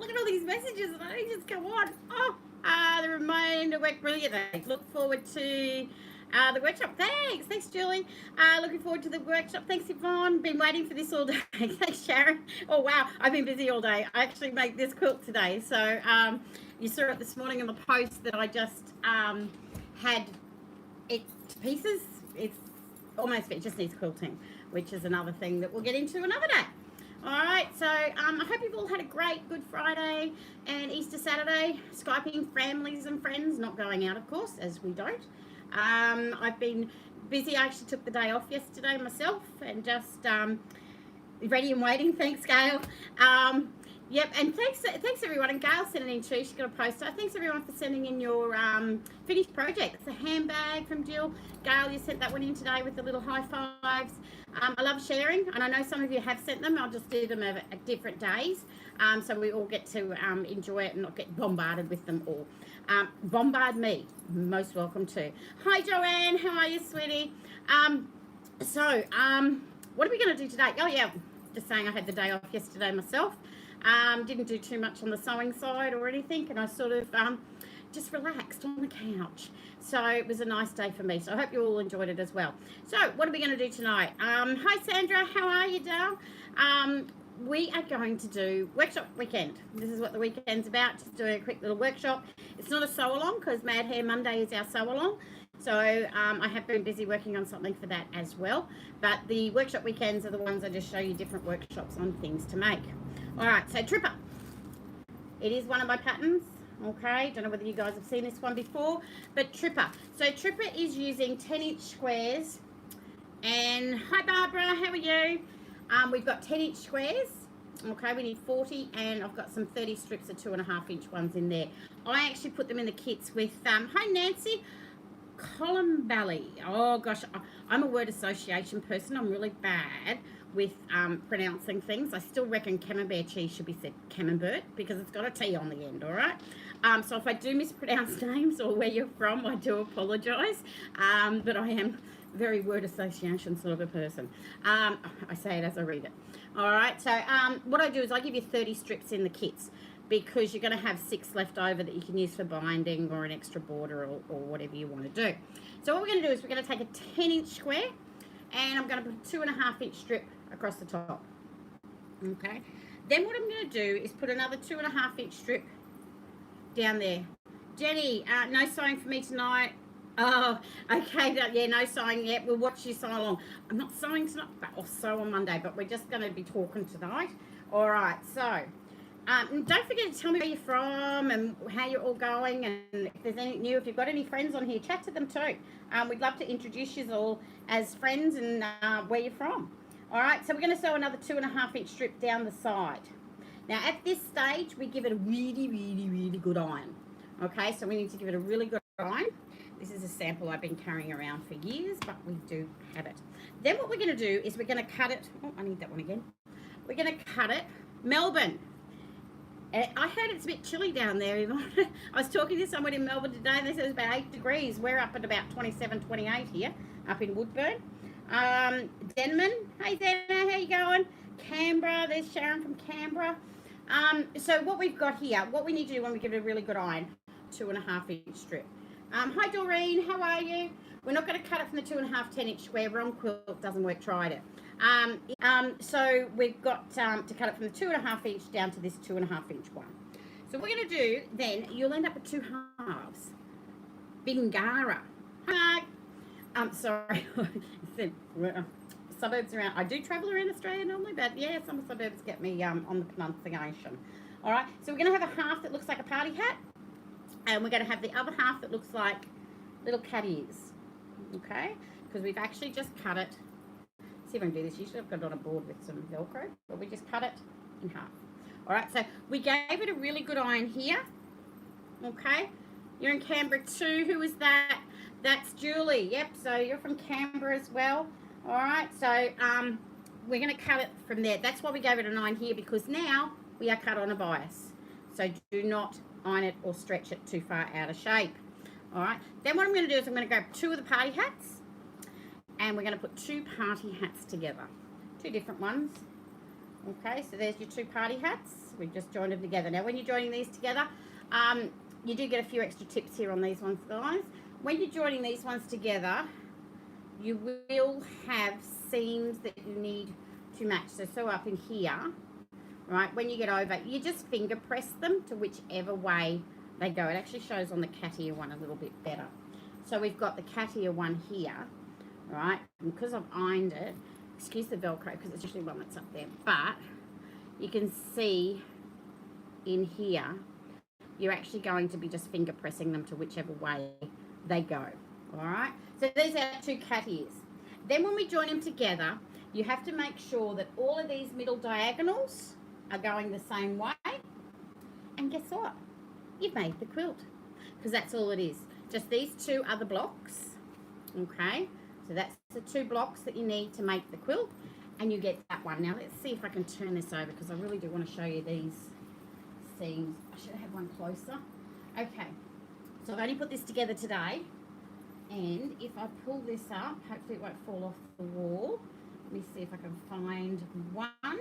look at all these messages and I just go on. Oh, the reminder worked brilliantly. Look forward to the workshop. Thanks, Julie. Looking forward to the workshop. Thanks, Yvonne. Been waiting for this all day. Thanks, Sharon. Oh wow, I've been busy all day. I actually made this quilt today, so you saw it this morning in the post that I just had it to pieces. It's almost it just needs quilting, which is another thing that we'll get into another day. All right, so I hope you've all had a great Good Friday and Easter Saturday, Skyping families and friends, not going out, of course, as we don't. I've been busy. I actually took the day off yesterday myself and just ready and waiting. Thanks, Gail. Yep, and thanks everyone. And Gail sent it in too. She's got a poster. Thanks everyone for sending in your finished project. It's a handbag from Jill. Gail, you sent that one in today with the little high fives. I love sharing, and I know some of you have sent them. I'll just do them at different days, so we all get to enjoy it and not get bombarded with them all. Bombard me. Most welcome to. Hi, Joanne. How are you, sweetie? What are we going to do today? Oh, yeah, just saying I had the day off yesterday myself. Didn't do too much on the sewing side or anything, and I sort of just relaxed on the couch. So it was a nice day for me. So I hope you all enjoyed it as well. So what are we going to do tonight? Hi, Sandra. How are you, Dal? We are going to do workshop weekend. This is what the weekend's about, just doing a quick little workshop. It's not a sew-along because Mad Hair Monday is our sew-along. So I have been busy working on something for that as well. But the workshop weekends are the ones I just show you different workshops on things to make. All right, so Trippa. It is one of my patterns. Okay, don't know whether you guys have seen this one before, but Trippa. So Trippa is using 10-inch squares. And hi, Barbara, how are you? We've got 10-inch squares. Okay, we need 40, and I've got some 30 strips of 2.5-inch ones in there. I actually put them in the kits with, hi, Nancy, Columbelly. Oh, gosh, I'm a word association person. I'm really bad with pronouncing things. I still reckon camembert cheese should be said camembert because it's got a T on the end, all right? So if I do mispronounce names or where you're from, I do apologise, but I am very word association sort of a person. I say it as I read it. All right, so what I do is I give you 30 strips in the kits because you're going to have 6 left over that you can use for binding or an extra border or whatever you want to do. So what we're going to do is we're going to take a 10-inch square and I'm going to put a 2.5-inch strip across the top. Okay, then what I'm going to do is put another 2.5-inch strip down there. Jenny, no sewing for me tonight. Oh, okay, yeah, no sewing yet. We'll watch you sew along. I'm not sewing tonight, but I'll sew on Monday, but we're just going to be talking tonight. All right, so don't forget to tell me where you're from and how you're all going, and if there's anything new, if you've got any friends on here, chat to them too. We'd love to introduce you all as friends and where you're from. All right, so we're going to sew another 2.5-inch strip down the side. Now, at this stage, we give it a really, really, really good iron. Okay, so we need to give it a really good iron. This is a sample I've been carrying around for years, but we do have it. Then what we're going to do is we're going to cut it. Oh, I need that one again. We're going to cut it. Melbourne. I heard it's a bit chilly down there, Yvonne. I was talking to someone in Melbourne today, and they said it was about 8 degrees. We're up at about 27, 28 here, up in Woodburn. Denman. Hey, Denman, how you going? Canberra. There's Sharon from Canberra. So what we've got here, what we need to do when we give it a really good iron, 2.5-inch strip. Hi, Doreen. How are you? We're not going to cut it from the 2.5 10-inch square. Wrong quilt doesn't work. Tried it. So we've got to cut it from the 2.5-inch down to this 2.5-inch one. So what we're going to do then, you'll end up with 2 halves. Bingara. Hi. Sorry. Suburbs around. I do travel around Australia normally, but yeah, some suburbs get me on the pronunciation. All right. So we're going to have a half that looks like a party hat. And we're going to have the other half that looks like little cat ears, okay? Because we've actually just cut it. See if I can do this. Usually I've got it on a board with some Velcro, but we just cut it in half. All right, so we gave it a really good iron here, okay? You're in Canberra too. Who is that? That's Julie. Yep, so you're from Canberra as well. All right, so we're going to cut it from there. That's why we gave it a 9 here, because now we are cut on a bias. So do not iron it or stretch it too far out of shape. All right, then what I'm going to do is I'm going to grab 2 of the party hats and we're going to put 2 party hats together, 2 different ones. Okay, so there's your 2 party hats. We've just joined them together. Now, when you're joining these together, you do get a few extra tips here on these ones, guys. When you're joining these ones together, you will have seams that you need to match. So up in here, right, when you get over, you just finger press them to whichever way they go. It actually shows on the cat ear one a little bit better. So we've got the cat ear one here, right, and because I've ironed it, excuse the Velcro because it's usually one that's up there, but you can see in here, you're actually going to be just finger pressing them to whichever way they go, all right? So these are 2 cat ears. Then when we join them together, you have to make sure that all of these middle diagonals are going the same way. And guess what? You've made the quilt, because that's all it is. Just these 2 other blocks, okay? So that's the 2 blocks that you need to make the quilt, and you get that one. Now let's see if I can turn this over, because I really do want to show you these seams. I should have one closer. Okay, so I've only put this together today, and if I pull this up, hopefully it won't fall off the wall. Let me see if I can find one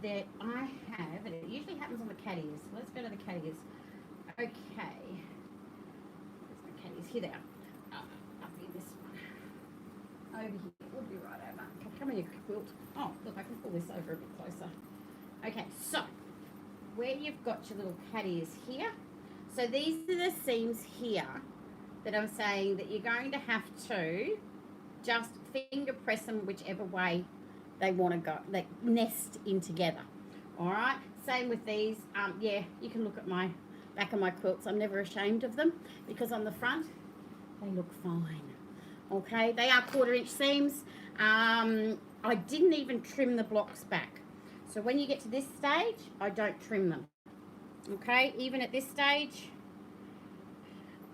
that I have, and it usually happens on the cat ears. Let's go to the cat ears. Okay, where's my cat ears? Here they are. Up in this one. Over here, we'll be right over. Okay, come on, you quilt. Oh, look, I can pull this over a bit closer. Okay, so where you've got your little cat ears here, so these are the seams here that I'm saying that you're going to have to just finger press them whichever way they want to go, like nest in together. All right, same with these. Yeah, you can look at my back of my quilts. I'm never ashamed of them, because on the front they look fine. Okay, they are 1/4 inch seams. I didn't even trim the blocks back, so when you get to this stage, I don't trim them. Okay, even at this stage,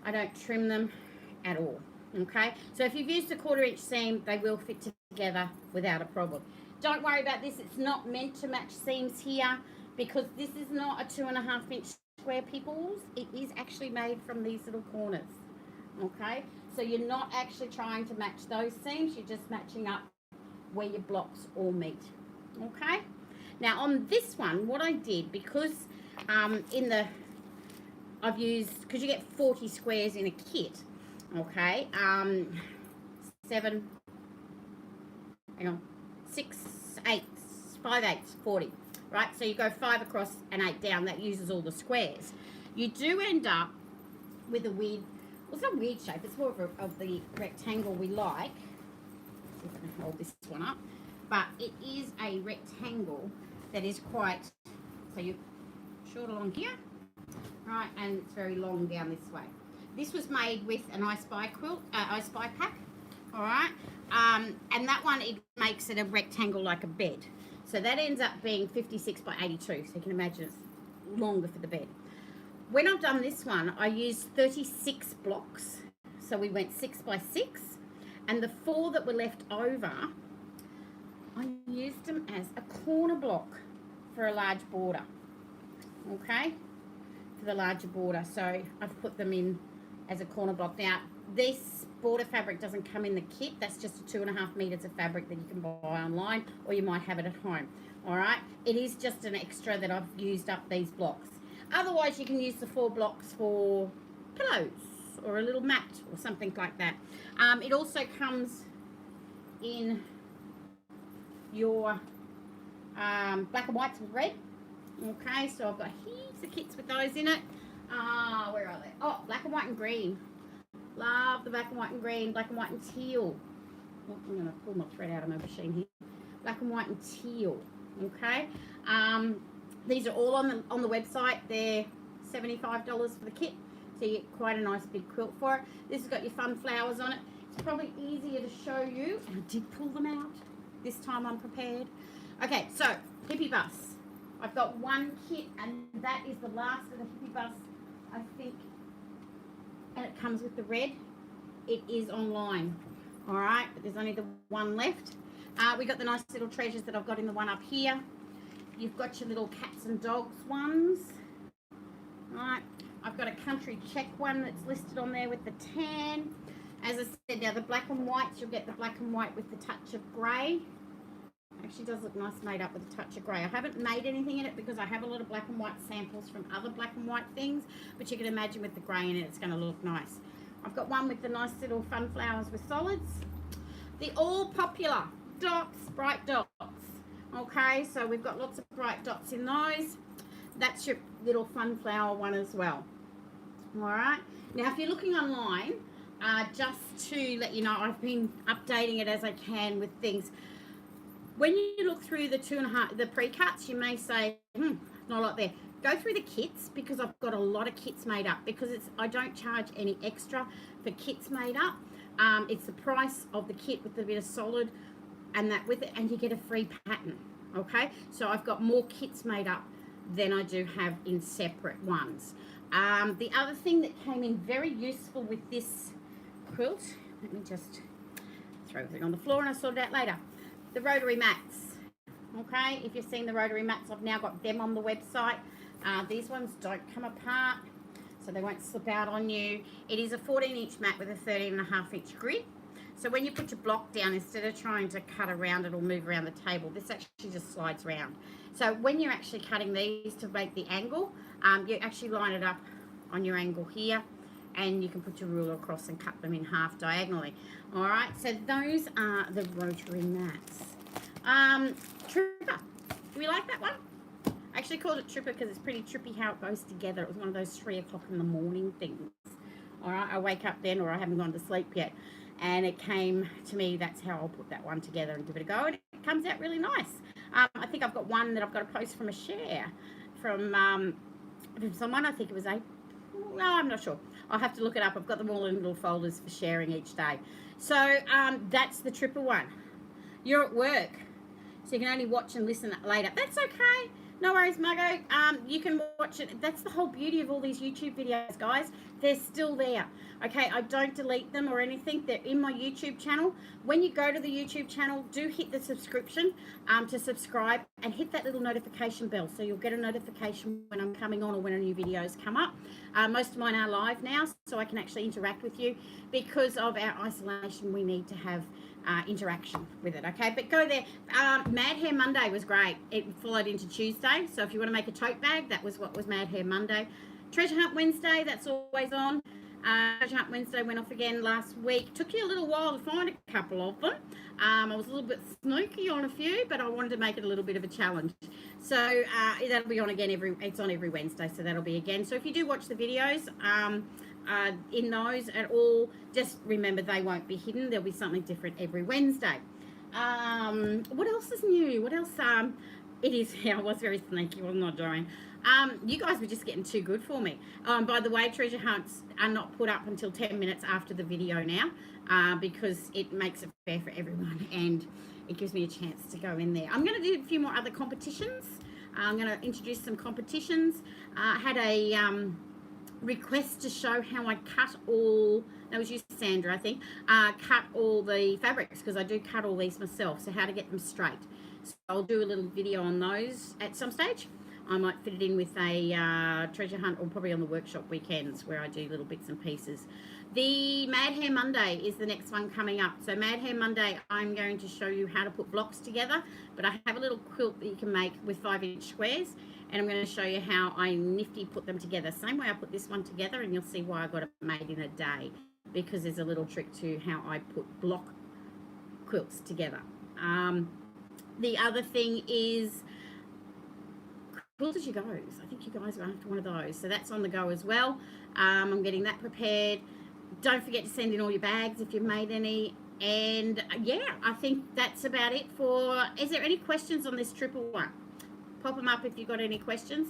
I don't trim them at all. Okay, so if you've used a 1/4 inch seam, they will fit together without a problem. Don't worry about this. It's not meant to match seams here, because this is not a 2.5 inch square, peoples. It is actually made from these little corners. Okay, so you're not actually trying to match those seams. You're just matching up where your blocks all meet. Okay, now on this one, what I did, because I've used, because you get 40 squares in a kit. Okay, 6 eighths, 5 eighths, 40, right? So you go 5 across and 8 down. That uses all the squares. You do end up with a weird, well, it's not a weird shape. It's more of the rectangle we like. Let's see if I can hold this one up. But it is a rectangle that is quite, so you're short along here, right? And it's very long down this way. This was made with an I Spy quilt, I Spy pack, all right? And that one, it makes it a rectangle like a bed. So that ends up being 56 by 82, so you can imagine it's longer for the bed. When I've done this one, I used 36 blocks. So we went 6 by 6, and the 4 that were left over, I used them as a corner block for a large border, okay? For the larger border, so I've put them in as a corner block. Now, this border fabric doesn't come in the kit. That's just 2.5 meters of fabric that you can buy online, or you might have it at home. All right, it is just an extra that I've used up these blocks. Otherwise, you can use the 4 blocks for pillows or a little mat or something like that. It also comes in your black and whites with red. Okay, so I've got heaps of kits with those in it. Where are they? Oh, black and white and green. Love the black and white and green, black and white and teal. Oh, I'm going to pull my thread out of my machine here. Black and white and teal. Okay. These are all on the website. They're $75 for the kit, so you get quite a nice big quilt for it. This has got your fun flowers on it. It's probably easier to show you. And I did pull them out. This time I'm prepared. Okay, so hippie bus. I've got one kit, and that is the last of the hippie bus, I think. And it comes with the red. It is online, all right, but there's only the one left. We got the nice little treasures that I've got in the one up here. You've got your little cats and dogs ones, all right. I've got a country check one that's listed on there with the tan. As I said, now the black and whites, you'll get the black and white with the touch of grey, Actually does look nice made up with a touch of grey. I haven't made anything in it because I have a lot of black and white samples from other black and white things, but you can imagine with the grey in it, it's going to look nice. I've got one with the nice little fun flowers with solids. The all popular dots, bright dots. Okay, so we've got lots of bright dots in those. That's your little fun flower one as well. All right, now if you're looking online, just to let you know, I've been updating it as I can with things. When you look through the 2.5, the pre-cuts, you may say, not a lot there. Go through the kits, because I've got a lot of kits made up, because I don't charge any extra for kits made up. It's the price of the kit with a bit of solid and that with it, and you get a free pattern. Okay, so I've got more kits made up than I do have in separate ones. The other thing that came in very useful with this quilt, let me just throw everything on the floor and I'll sort it out later. The rotary mats. Okay, if you've seen the rotary mats, I've now got them on the website. These ones don't come apart, so they won't slip out on you. It is a 14-inch mat with a 13.5-inch grid. So when you put your block down, instead of trying to cut around it or move around the table, this actually just slides around. So when you're actually cutting these to make the angle, you actually line it up on your angle here, and you can put your ruler across and cut them in half diagonally. All right, so those are the rotary mats. Trippa, do we like that one? I actually called it Trippa because it's pretty trippy how it goes together. It was one of those 3 o'clock in the morning things. All right, I wake up then, or I haven't gone to sleep yet, and it came to me, that's how I'll put that one together and give it a go, and it comes out really nice. I think I've got one that I've got to post from a share from someone. I think it was April. No, I'm not sure. I'll have to look it up. I've got them all in little folders for sharing each day. So that's the Trippa one. You're at work, so you can only watch and listen later. That's okay. No worries, Margot. You can watch it. That's the whole beauty of all these YouTube videos, guys. They're still there. Okay, I don't delete them or anything. They're in my YouTube channel. When you go to the YouTube channel, do hit the subscription to subscribe, and hit that little notification bell so you'll get a notification when I'm coming on or when new videos come up. Most of mine are live now, so I can actually interact with you. Because of our isolation, we need to have interaction with it. Okay, but go there. Mad Hair Monday was great. It followed into Tuesday, so if you want to make a tote bag, that was what was Mad Hair Monday. Treasure Hunt Wednesday, that's always on. Treasure Hunt Wednesday went off again last week. Took you a little while to find a couple of them. I was a little bit snooky on a few, but I wanted to make it a little bit of a challenge. So that'll be on again it's on every Wednesday, so that'll be again. So if you do watch the videos in those at all, just remember they won't be hidden. There'll be something different every Wednesday. What else is new? What else? It is, yeah, I was very sneaky, wasn't I, Dorian? You guys were just getting too good for me. By the way, treasure hunts are not put up until 10 minutes after the video now, because it makes it fair for everyone, and it gives me a chance to go in there. I'm going to do a few more other competitions. I'm going to introduce some competitions. I had a request to show how I cut all, that was you, Sandra, I think, cut all the fabrics, because I do cut all these myself, so how to get them straight. So I'll do a little video on those at some stage. I might fit it in with a treasure hunt, or probably on the workshop weekends where I do little bits and pieces. The Mad Hair Monday is the next one coming up. So Mad Hair Monday, I'm going to show you how to put blocks together, but I have a little quilt that you can make with 5-inch squares, and I'm going to show you how I nifty put them together. Same way I put this one together, and you'll see why I got it made in a day, because there's a little trick to how I put block quilts together. The other thing is Quilt as you goes. I think you guys are after one of those, so that's on the go as well. I'm getting that prepared. Don't forget to send in all your bags if you've made any. And yeah, I think that's about it for. Is there any questions on this triple one? Pop them up if you've got any questions.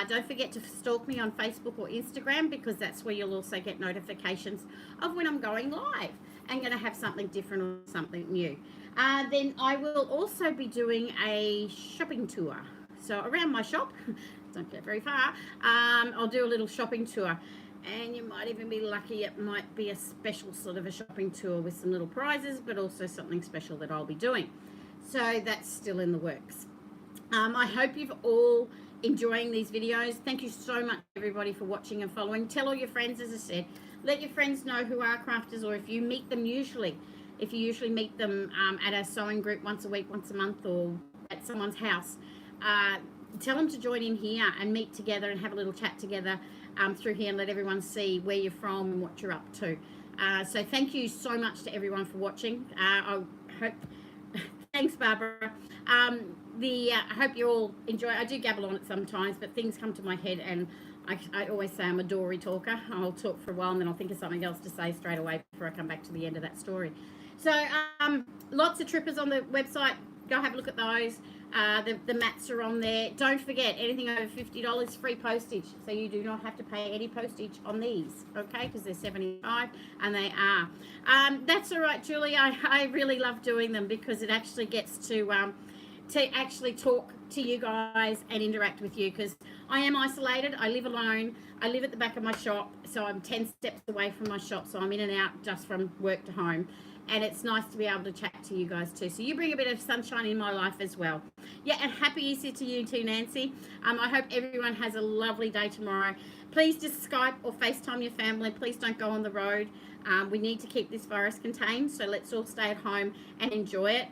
Don't forget to stalk me on Facebook or Instagram, because that's where you'll also get notifications of when I'm going live and going to have something different or something new. Then I will also be doing a shopping tour. So around my shop, don't get very far, I'll do a little shopping tour, and you might even be lucky. It might be a special sort of a shopping tour with some little prizes, but also something special that I'll be doing. So that's still in the works. I hope you've all enjoying these videos. Thank you so much, everybody, for watching and following. Tell all your friends, as I said. Let your friends know who are crafters, or if you meet them usually, if you usually meet them at a sewing group once a week, once a month, or at someone's house, tell them to join in here and meet together and have a little chat together through here, and let everyone see where you're from and what you're up to. So thank you so much to everyone for watching. I hope thanks, Barbara. I hope you all enjoy. I do gabble on it sometimes, but things come to my head, and I always say I'm a dory talker. I'll talk for a while and then I'll think of something else to say straight away before I come back to the end of that story. So lots of Trippas on the website. Go have a look at those. The mats are on there. Don't forget, anything over $50 free postage, so you do not have to pay any postage on these, okay, because they're $75, and they are. That's all right, Julie. I really love doing them because it actually gets to actually talk to you guys and interact with you, because I am isolated. I live alone. I live at the back of my shop, so I'm 10 steps away from my shop, so I'm in and out just from work to home. And it's nice to be able to chat to you guys too. So you bring a bit of sunshine in my life as well. Yeah, and happy Easter to you too, Nancy. I hope everyone has a lovely day tomorrow. Please just Skype or FaceTime your family. Please don't go on the road. We need to keep this virus contained, so let's all stay at home and enjoy it.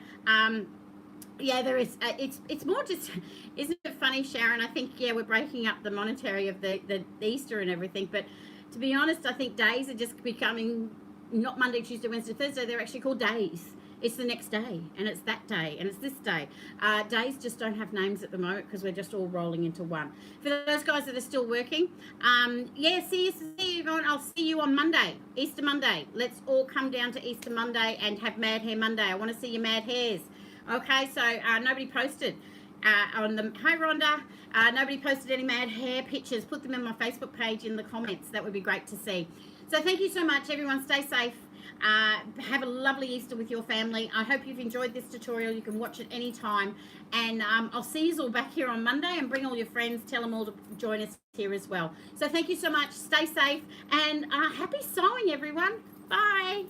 Yeah, there is. It's more just, isn't it funny, Sharon? I think, yeah, we're breaking up the monetary of the Easter and everything, but to be honest, I think days are just becoming not Monday, Tuesday, Wednesday, Thursday. They're actually called days. It's the next day, and it's that day, and it's this day. Days just don't have names at the moment because we're just all rolling into one. For those guys that are still working, yeah, see you everyone. I'll see you on Monday, Easter Monday. Let's all come down to Easter Monday and have Mad Hair Monday. I want to see your mad hairs. Okay, so nobody posted on the, hi Rhonda, nobody posted any mad hair pictures. Put them in my Facebook page in the comments. That would be great to see. So thank you so much, everyone. Stay safe. Have a lovely Easter with your family. I hope you've enjoyed this tutorial. You can watch it anytime. And I'll see you all back here on Monday, and bring all your friends. Tell them all to join us here as well. So thank you so much. Stay safe, and happy sewing, everyone. Bye.